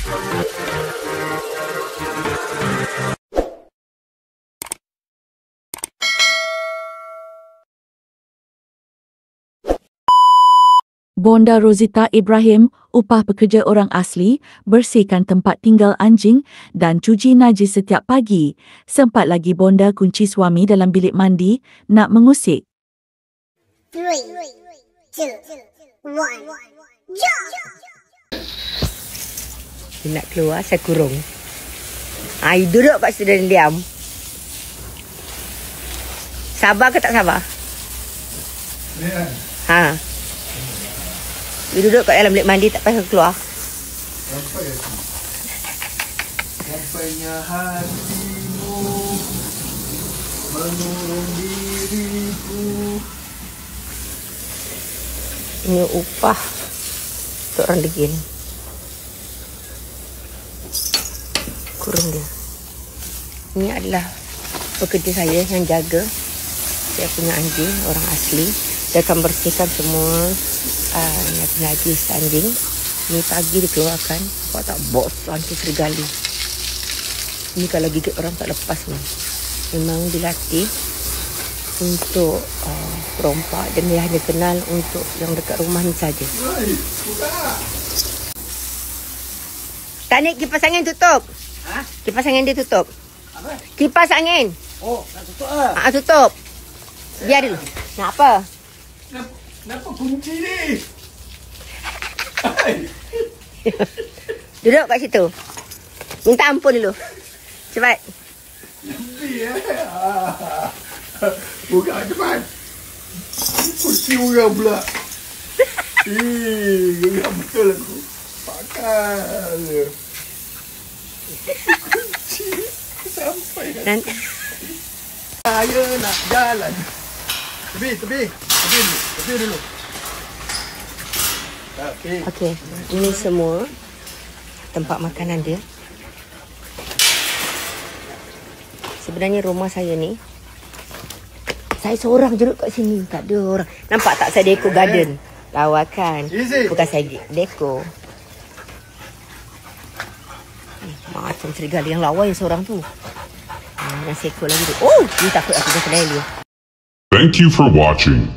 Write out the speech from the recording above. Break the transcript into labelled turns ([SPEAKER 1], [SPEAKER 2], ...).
[SPEAKER 1] Bonda Rosita Ibrahim, upah pekerja orang asli, bersihkan tempat tinggal anjing dan cuci najis setiap pagi. Sempat lagi bonda kunci suami dalam bilik mandi nak mengusik.
[SPEAKER 2] 3, 2, 1, jump!
[SPEAKER 3] Dia nak keluar, saya kurung. You duduk kat situ dan diam. Sabar ke tak sabar? Ha. You duduk kat dalam bilik mandi, tak payah keluar.
[SPEAKER 4] Sampainya hatimu mengurung diriku.
[SPEAKER 3] Ini upah untuk orang degil. Kurung dia. Ini adalah pekerja saya yang jaga. Saya punya anjing, orang asli. Dia akan bersihkan semua najis anjing. Ni pagi dikeluarkan. Nampak tak bosan tu serigala. Ni kalau gigit orang tak lepas ni. Memang dilatih untuk perompak. Dan dia hanya kenal untuk yang dekat rumah ni saja. Tanik kipas angin tutup. Ha? Kipas angin dia tutup. Apa? Kipas angin.
[SPEAKER 4] Oh, nak tutup lah.
[SPEAKER 3] Tutup. Biar dulu. Nak apa?
[SPEAKER 4] Kenapa kunci ni?
[SPEAKER 3] Duduk kat situ. Minta ampun dulu. Cepat.
[SPEAKER 4] Lebih buka cepat. Kunci orang pula. Geram betul aku. Pakai. Kunci sampai dah.
[SPEAKER 3] Nanti.
[SPEAKER 4] Saya nak jalan. Tepi dulu.
[SPEAKER 3] Okey. Ini semua tempat makanan dia. Sebenarnya rumah saya ni, saya seorang je duduk kat sini. Tak ada orang. Nampak tak saya dekor garden? Lawakan. Bukan saya dekor. Macam serigala yang lawa yang seorang tu. Yang seekor lagi tu. Oh, ni takut aku dah kedai dia.
[SPEAKER 5] Thank you for watching.